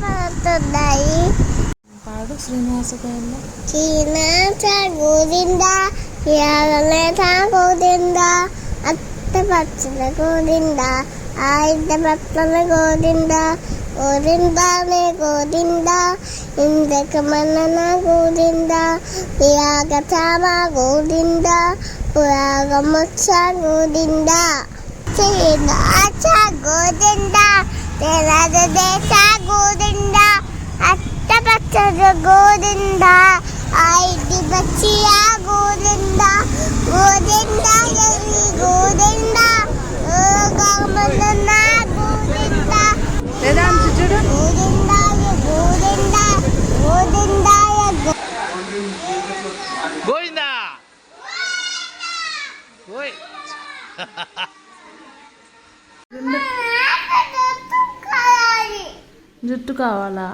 పడుతున్నాయి. పాడు శ్రీనివాస గోవింద. శ్రీనివాస గోవింద గోవింద అత్త పచ్చల గోవింద ఆయుధ పచ్చల గోవింద గోవిందానే గోవింద ఇంద్రక మన్నన గోవింద యాగచామ గోవింద పురాగమచ్చ గోవింద శ్రీనివాస గోవింద తెలద దేశ గోవింద అత్త పచ్చల గోవింద ఐది బచ్చియ గోవింద గోవింద గోవింద గమన గోవింద వేదాంత చూడు. గోవిందాయ గోవింద గోవిందాయ గోవిందా ఓయ్ జుట్టు కావాలా?